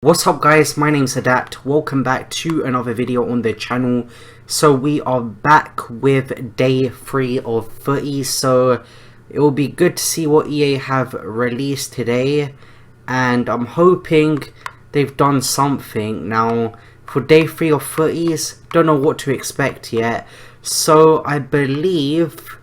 What's up guys, my name's Adapt. Welcome back to another video on the channel. So we are back with day 3 of FUTTIES, so it will be good to see what EA have released today, and I'm hoping they've done something. Now for day 3 of FUTTIES, don't know what to expect yet. So I believe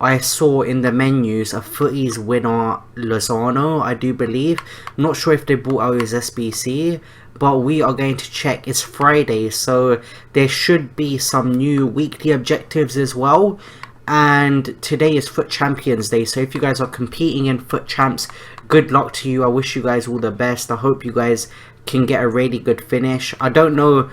I saw in the menus a FUTTIES winner Lozano, I do believe. I'm not sure if they brought out his SBC, but we are going to check. It's Friday, so there should be some new weekly objectives as well. And today is FUT Champions Day, so if you guys are competing in FUT Champs, good luck to you. I wish you guys all the best. I hope you guys can get a really good finish. I don't know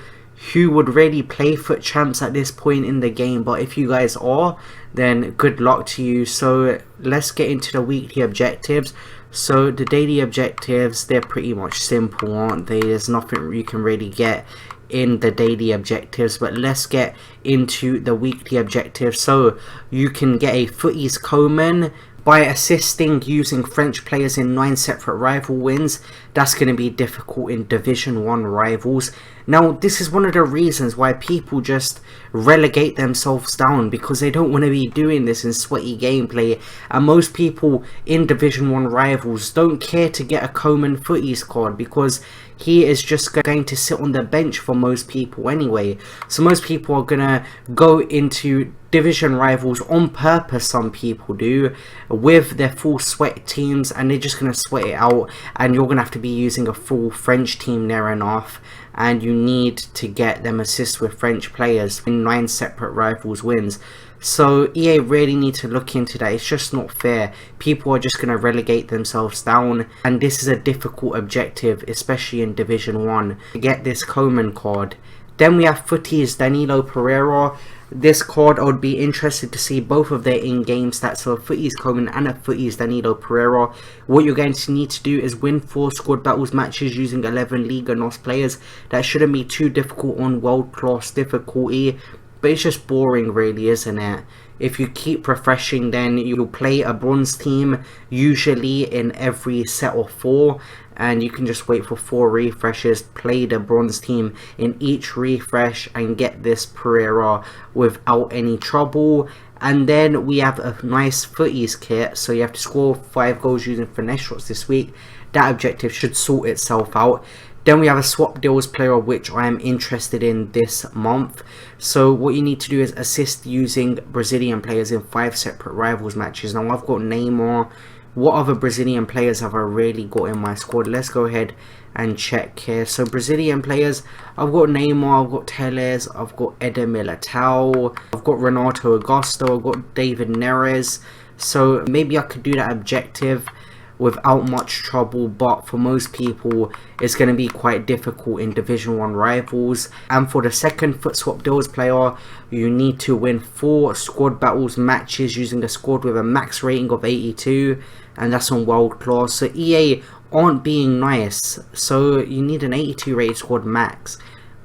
who would really play FUT Champs at this point in the game, but if you guys are, then good luck to you. So let's get into the weekly objectives. So the daily objectives, they're pretty much simple, aren't they? There's nothing you can really get in the daily objectives, but let's get into the weekly objectives. So you can get a FUTTIES Coleman by assisting using French players in 9 separate rival wins. That's going to be difficult in Division 1 rivals. Now this is one of the reasons why people just relegate themselves down, because they don't want to be doing this in sweaty gameplay, and most people in Division 1 rivals don't care to get a Coleman FUTTIES card because he is just going to sit on the bench for most people anyway. So most people are gonna go into division rivals on purpose, some people do, with their full sweat teams, and they're just gonna sweat it out, and you're gonna have to be using a full French team near enough, and you need to get them assists with French players in 9 separate rivals wins. So EA really need to look into that. It's just not fair. People are just going to relegate themselves down, and this is a difficult objective, especially in Division 1, to get this Coleman card. Then we have FUTTIES Danilo Pereira. This card, I would be interested to see both of their in-game stats, so a FUTTIES Coleman and a FUTTIES Danilo Pereira. What you're going to need to do is win 4 squad battles matches using 11 Liga NOS players. That shouldn't be too difficult on world class difficulty, but it's just boring really, isn't it? If you keep refreshing, then you'll play a bronze team usually in every set of 4, and you can just wait for 4 refreshes, play the bronze team in each refresh, and get this Pereira without any trouble. And then we have a nice FUTTIES kit, so you have to score 5 goals using finesse shots this week. That objective should sort itself out. Then we have a swap deals player, which I am interested in this month. So what you need to do is assist using Brazilian players in 5 separate rivals matches. Now I've got Neymar. What other Brazilian players have I really got in my squad? Let's go ahead and check here. So Brazilian players, I've got Neymar, I've got Teles, I've got Eder Militao, I've got Renato Augusto, I've got David Neres. So maybe I could do that objective without much trouble, but for most people it's going to be quite difficult in Division 1 rivals. And for the second FUT swap deals player, you need to win 4 squad battles matches using a squad with a max rating of 82, and that's on world class. So EA aren't being nice, so you need an 82 rated squad max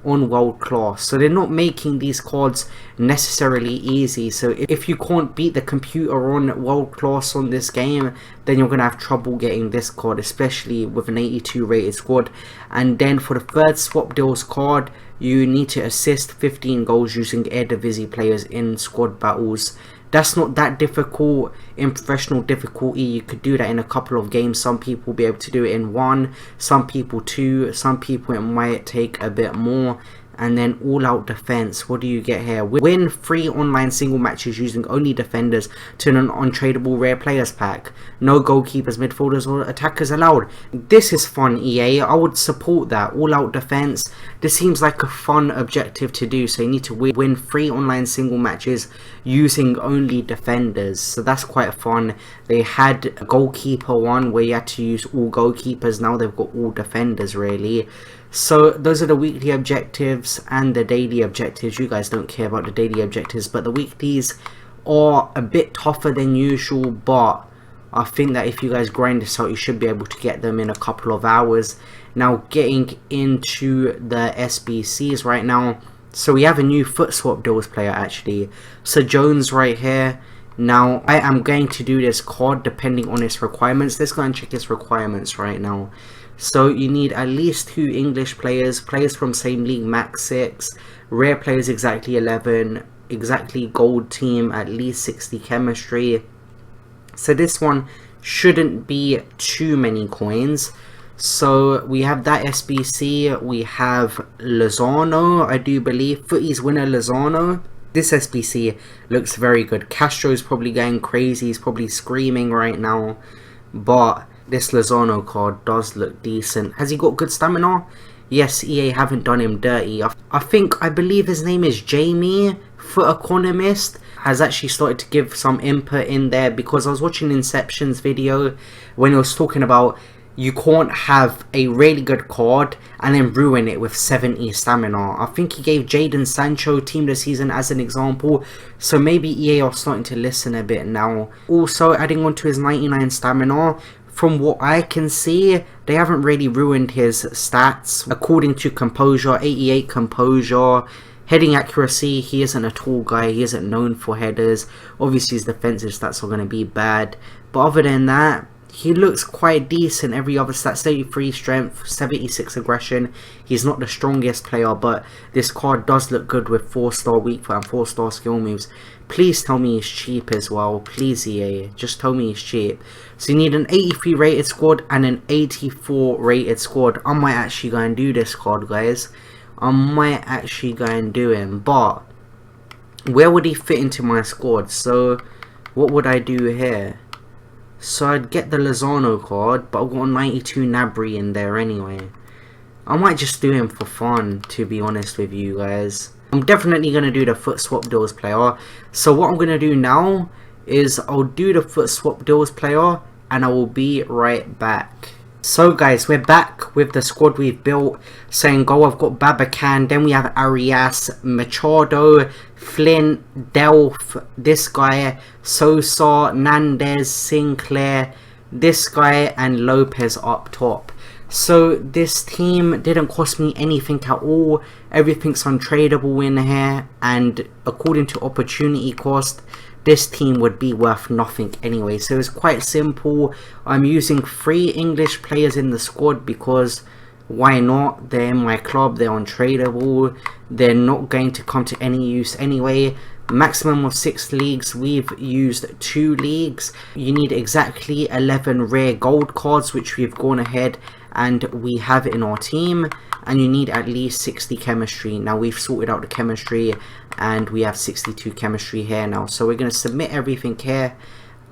on world class. So they're not making these cards necessarily easy. So if you can't beat the computer on world class on this game, then you're gonna have trouble getting this card, especially with an 82 rated squad. And then for the third swap deals card, you need to assist 15 goals using Eredivisie players in squad battles. That's not that difficult in professional difficulty. You could do that in a couple of games. Some people will be able to do it in 1, some people 2, some people it might take a bit more. And then all out defense, what do you get here? Win 3 online single matches using only defenders to an untradeable rare players pack. No goalkeepers, midfielders or attackers allowed. This is fun, EA. I would support that. All out defense. This seems like a fun objective to do. So you need to win 3 online single matches using only defenders. So that's quite fun. They had a goalkeeper one where you had to use all goalkeepers. Now they've got all defenders really. So those are the weekly objectives and the daily objectives. You guys don't care about the daily objectives, but the weeklies are a bit tougher than usual, but I think that if you guys grind this out, you should be able to get them in a couple of hours. Now getting into the SBCs right now. So we have a new FUT swap deals player actually. So Jones right here. Now I am going to do this card depending on its requirements. Let's go and check its requirements right now. So you need at least 2 English players, players from same league, max 6, rare players exactly 11, exactly gold team, at least 60 chemistry. So this one shouldn't be too many coins. So we have that SBC, we have Lozano, I do believe, Footies winner Lozano. This SBC looks very good. Castro's probably going crazy, he's probably screaming right now, but this Lozano card does look decent. Has he got good stamina? Yes, EA haven't done him dirty. I believe his name is Jamie, Foot Economist, has actually started to give some input in there, because I was watching Inception's video when he was talking about you can't have a really good card and then ruin it with 70 stamina. I think he gave Jadon Sancho team of the season as an example, so maybe EA are starting to listen a bit now. Also, adding on to his 99 stamina, from what I can see, they haven't really ruined his stats. According to Composure, 88 Composure. Heading accuracy, he isn't a tall guy, he isn't known for headers. Obviously his defensive stats are going to be bad, but other than that, he looks quite decent. Every other stat, 33 strength, 76 aggression. He's not the strongest player, but this card does look good with 4-star weak foot and 4-star skill moves. Please tell me he's cheap as well. Please EA, just tell me he's cheap. So you need an 83 rated squad and an 84 rated squad. I might actually go and do this card, guys. I might actually go and do him, but where would he fit into my squad? So what would I do here? So I'd get the Lozano card, but I've got a 92 Nabry in there anyway. I might just do him for fun, to be honest with you guys. I'm definitely going to do the foot swap deals player. So what I'm going to do now is I'll do the foot swap deals player and I will be right back. So guys, we're back with the squad we've built. So in goal I've got Babacan, then we have Arias, Machado, Flint, Delph, this guy, Sosa, Nandez, Sinclair, this guy and Lopez up top. So this team didn't cost me anything at all. Everything's untradeable in here, and according to opportunity cost, this team would be worth nothing anyway. So it's quite simple. I'm using 3 English players in the squad because why not? They're in my club, they're untradeable, they're not going to come to any use anyway. Maximum of 6 leagues, we've used 2 leagues. You need exactly 11 rare gold cards, which we've gone ahead and we have in our team, and you need at least 60 chemistry. Now we've sorted out the chemistry and we have 62 chemistry here now. So we're going to submit everything here,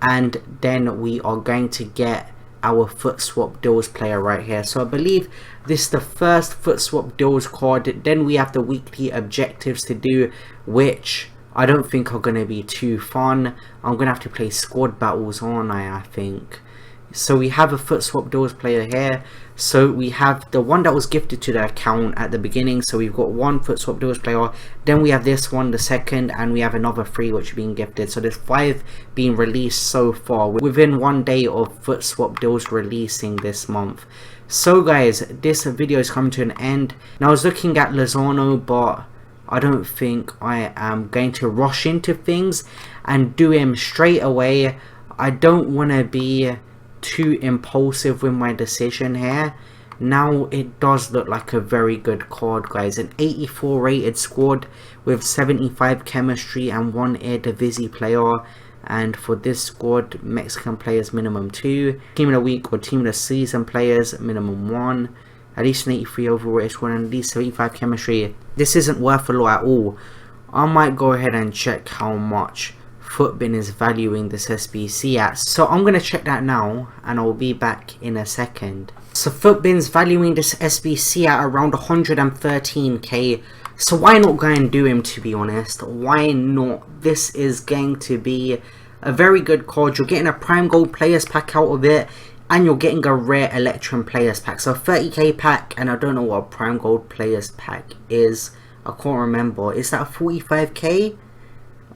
and then we are going to get our foot swap deals player right here. So I believe this is the first foot swap deals card. Then we have the weekly objectives to do, which I don't think are going to be too fun. I'm going to have to play squad battles, aren't I think. So we have a foot swap deals player here. So we have the one that was gifted to the account at the beginning. So we've got 1 foot swap deals player. Then we have this one, the second, and we have another 3 which are being gifted. So there's 5 being released so far within 1 day of foot swap deals releasing this month. So guys, this video is coming to an end. Now I was looking at Lozano, but I don't think I am going to rush into things and do him straight away. I don't want to be too impulsive with my decision here. Now it does look like a very good card, guys. An 84 rated squad with 75 chemistry and 1 Eredivisie player. And for this squad, Mexican players minimum 2, team of the week or team of the season players minimum 1, at least an 83 overall rated squad and at least 75 chemistry. This isn't worth a lot at all. I might go ahead and check how much Footbin is valuing this SBC at. So I'm going to check that now and I'll be back in a second. So Footbin's valuing this SBC at around 113k. So why not go and do him, to be honest? Why not? This is going to be a very good card. You're getting a prime gold players pack out of it, and you're getting a rare Electrum players pack. So 30k pack, and I don't know what a prime gold players pack is. I can't remember. Is that 45k?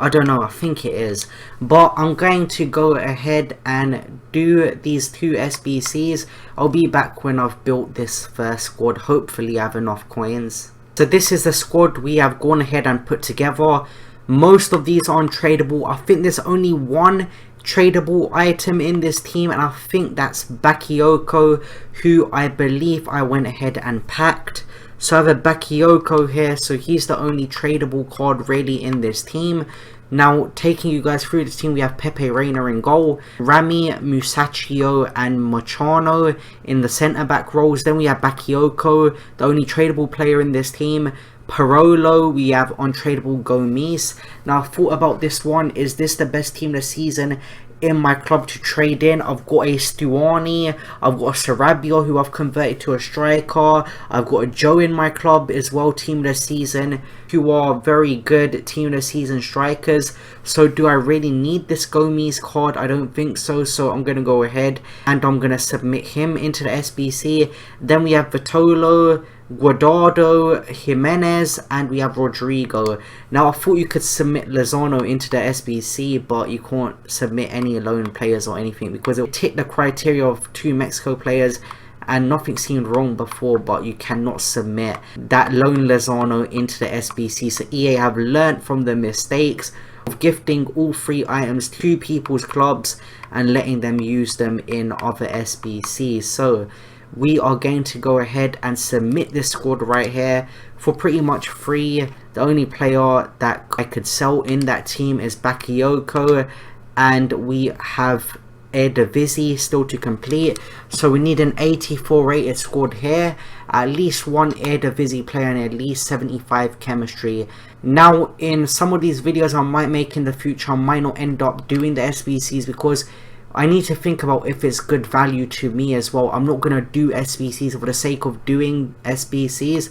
I don't know, I think it is. But I'm going to go ahead and do these 2 SBCs. I'll be back when I've built this first squad. Hopefully I have enough coins. So this is the squad we have gone ahead and put together. Most of these are untradeable. I think there's only 1 tradable item in this team, and I think that's Bakayoko, who I believe I went ahead and packed. So I have a Bakayoko here, so he's the only tradable card really in this team. Now, taking you guys through this team, we have Pepe Reina in goal, Rami, Musacchio, and Machano in the centre-back roles. Then we have Bakayoko, the only tradable player in this team. Parolo, we have untradeable Gomes. Now, I thought about this one. Is this the best team this season in my club to trade in? I've got a Stuani, I've got a Sarabia who I've converted to a striker, I've got a Joe in my club as well, team of the season, who are very good team of the season strikers. So do I really need this Gomes card? I don't think so. So I'm going to go ahead and I'm going to submit him into the SBC. Then we have Vitolo, Guardado, Jimenez, and we have Rodrigo. Now I thought you could submit Lozano into the SBC, but you can't submit any loan players or anything because it will tick the criteria of 2 Mexico players, and nothing seemed wrong before, but you cannot submit that loan Lozano into the SBC. So EA have learnt from the mistakes of gifting all 3 items to people's clubs and letting them use them in other SBCs. So we are going to go ahead and submit this squad right here for pretty much free. The only player that I could sell in that team is Bakayoko, and we have Eredivisie still to complete. So we need an 84 rated squad here, at least 1 Eredivisie player and at least 75 chemistry. Now in some of these videos I might make in the future, I might not end up doing the SBCs because I need to think about if it's good value to me as well. I'm not going to do SBCs for the sake of doing SBCs.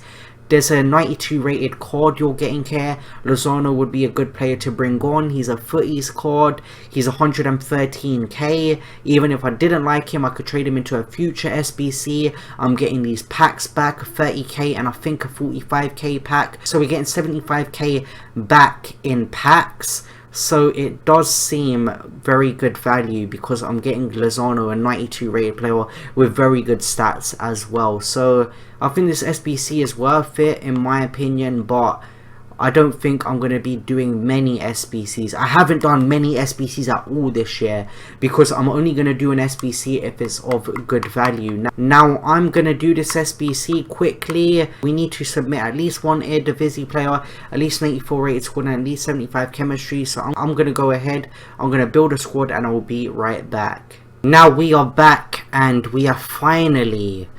There's a 92 rated card you're getting here. Lozano would be a good player to bring on. He's a Footies card. He's 113k. Even if I didn't like him, I could trade him into a future SBC. I'm getting these packs back, 30k and I think a 45k pack. So we're getting 75k back in packs. So it does seem very good value because I'm getting Lozano, a 92 rated player with very good stats as well. So I think this SBC is worth it in my opinion, but I don't think I'm going to be doing many SBCs. I haven't done many SBCs at all this year because I'm only going to do an SBC if it's of good value. Now I'm going to do this SBC quickly. We need to submit at least 1 Eredivisie player, at least 94 rated squad, and at least 75 chemistry. So I'm going to go ahead, I'm going to build a squad and I will be right back. Now we are back and we have finally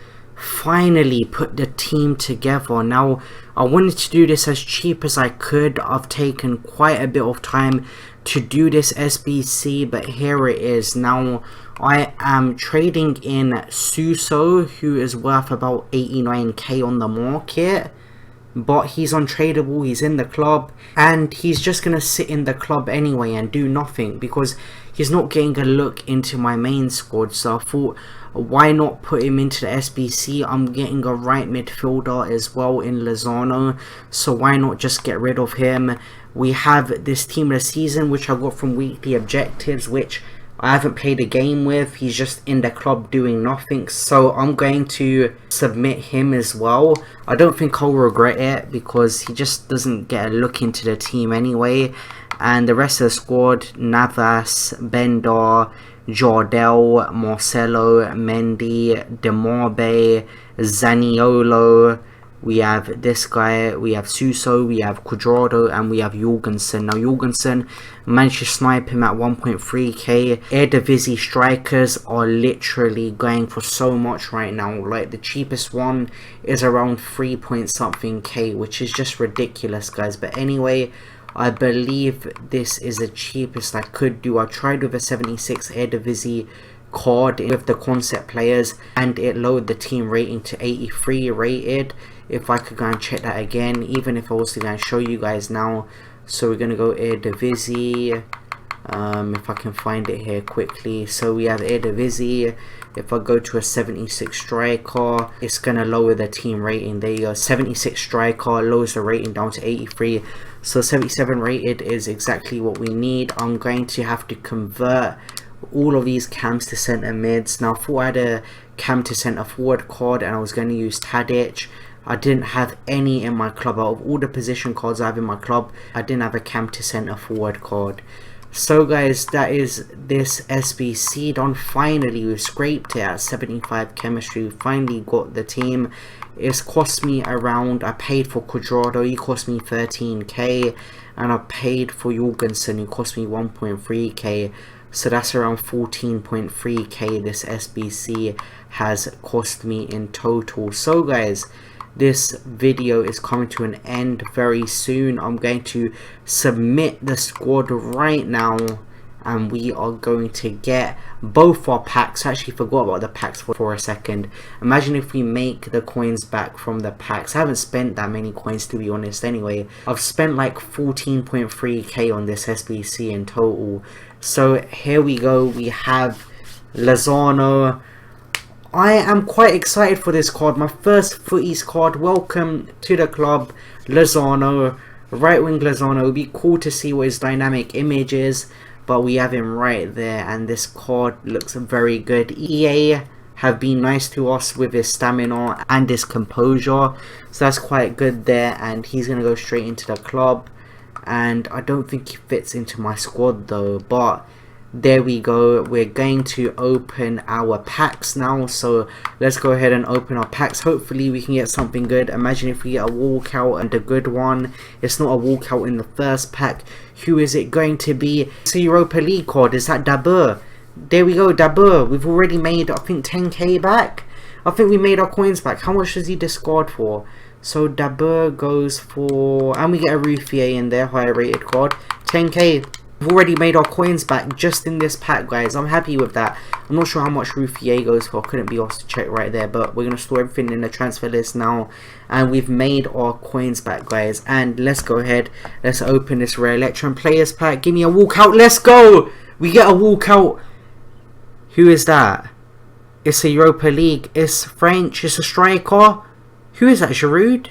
put the team together. Now I wanted to do this as cheap as I could. I've taken quite a bit of time to do this SBC, but here it is. Now I am trading in Suso, who is worth about 89k on the market, but he's untradeable. He's in the club and he's just gonna sit in the club anyway and do nothing because he's not getting a look into my main squad. So I thought, why not put him into the SBC? I'm getting a right midfielder as well in Lozano, so why not just get rid of him? We have this team of the season which I got from weekly objectives, which I haven't played a game with. He's just in the club doing nothing, so I'm going to submit him as well. I don't think I'll regret it because he just doesn't get a look into the team anyway. And the rest of the squad, Navas, Bender, Jordel, Marcelo, Mendy, Demarbe, Zaniolo, we have this guy, we have Suso, we have Cuadrado, and we have Jorgensen. Now Jorgensen, managed to snipe him at 1.3k. Eredivisie strikers are literally going for so much right now. Like the cheapest one is around 3 point something k, which is just ridiculous, guys. But anyway, I believe this is the cheapest I could do. I tried with a 76 Eredivisie card with the concept players and it lowered the team rating to 83 rated. If I could go and check that again, even if I was to go and show you guys now. So we're going to go Eredivisie. If I can find it here quickly. So we have Eredivisie. If I go to a 76 striker, it's going to lower the team rating. There you go, 76 striker lowers the rating down to 83. So 77 rated is exactly what we need. I'm going to have to convert all of these cams to centre mids. Now I thought I had a cam to centre forward card and I was going to use Tadic. I didn't have any in my club. Out of all the position cards I have in my club, I didn't have a cam to centre forward card. So guys, that is this SBC done. Finally, we scraped it at 75 chemistry. We finally got the team. It's cost me around, I paid for Quadrado, he cost me 13k, and I paid for Jorgensen, who cost me 1.3k, so that's around 14.3k this SBC has cost me in total. So guys, this video is coming to an end very soon. I'm going to submit the squad right now, and we are going to get both our packs. I actually forgot about the packs for a second. Imagine if we make the coins back from the packs. I haven't spent that many coins, to be honest. Anyway, I've spent like 14.3k on this SBC in total. So here we go. We have Lozano. I am quite excited for this card. My first footies card. Welcome to the club, Lozano. Right wing Lozano. It would be cool to see what his dynamic image is, but we have him right there, and this card looks very good. EA have been nice to us with his stamina and his composure, so that's quite good there, and he's going to go straight into the club, and I don't think he fits into my squad though, but there we go. We're going to open our packs now, so let's go ahead and open our packs. Hopefully we can get something good. Imagine if we get a walkout and a good one. It's not a walkout in the first pack. Who is it going to be? It's a Europa League card. Is that Dabur? There we go, Dabur. We've already made, I think, 10k back. I think we made our coins back. How much does he discard for? So Dabur goes for, and we get a Ruffier in there, higher rated card, 10k. We've already made our coins back just in this pack, guys. I'm happy with that. I'm not sure how much Ruffier goes for. I couldn't be asked to check right there, but we're going to store everything in the transfer list now, and we've made our coins back, guys. And let's go ahead, let's open this rare Electron players pack. Give me a walkout. Let's go. We get a walkout. Who is that? It's a Europa League. It's French. It's a striker. Who is that? Giroud?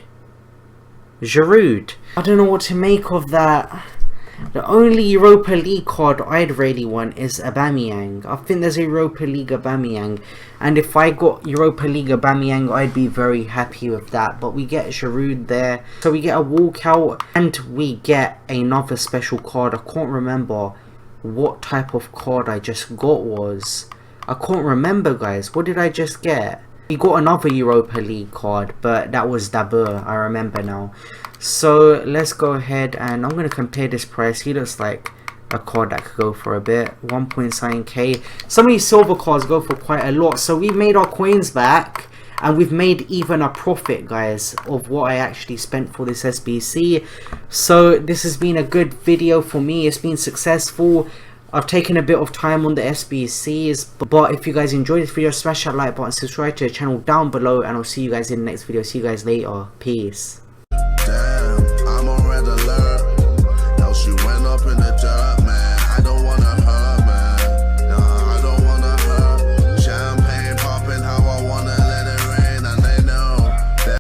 Giroud. I don't know what to make of that. The only Europa League card I'd really want is Aubameyang. I think there's a Europa League Aubameyang, and if I got Europa League Aubameyang, I'd be very happy with that. But we get Giroud there, so we get a walkout, and we get another special card. I can't remember what type of card I just got was. I can't remember, guys. What did I just get? We got another Europa League card, but that was Dabur. I remember now. So let's go ahead, and I'm going to compare this price. He looks like a card that could go for a bit. 1.9k. Some of these silver cards go for quite a lot. So we've made our coins back, and we've made even a profit, guys, of what I actually spent for this SBC. So this has been a good video for me. It's been successful. I've taken a bit of time on the SBCs, but if you guys enjoyed this video, smash that like button, subscribe to the channel down below, and I'll see you guys in the next video. See you guys later. Peace.